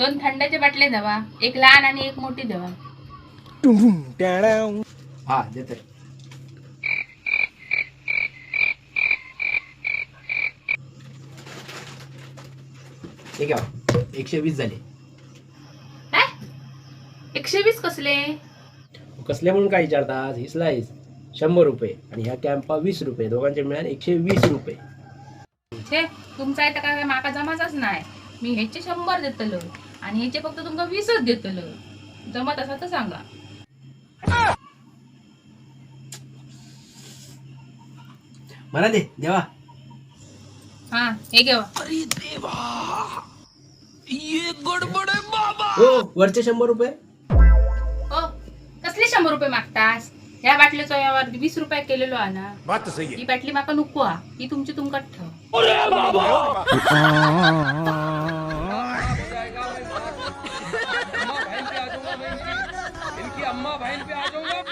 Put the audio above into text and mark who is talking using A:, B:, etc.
A: 2 थंडाचे बाटले द्यावा, एक लहान आणि एक मोठी द्यावा.
B: हा देते. ठीक आहे 120 झाले.
A: काय 120 कसले?
B: कसले म्हणून काय विचारतात? ही स्लाइस 100 रुपये आणि ह्या कॅम्पा 20 रुपये, दोघांचे मिळून 120 रुपये.
A: छे तुमचा इथं काय माका जमाचाच नाही. मी ह्याचे 100 देतलो आणि ह्याचे फक्त तुमका 20च देतलो. जमत असा तर सांगा.
B: मला दे देवा.
A: हा हे घेवा.
B: हो वरचे 100 रुपये.
A: हो कसले 100 रुपये मागतास? ह्या बाटलीचा व्यवहार 20 रुपये केलेलो आहे ना.
C: बात तो सही है.
A: ही बाटली माका नको हा. ही तुमची तुमकाच ठेव.
D: इनकी अम्मा बहन पे आ जाऊंगा.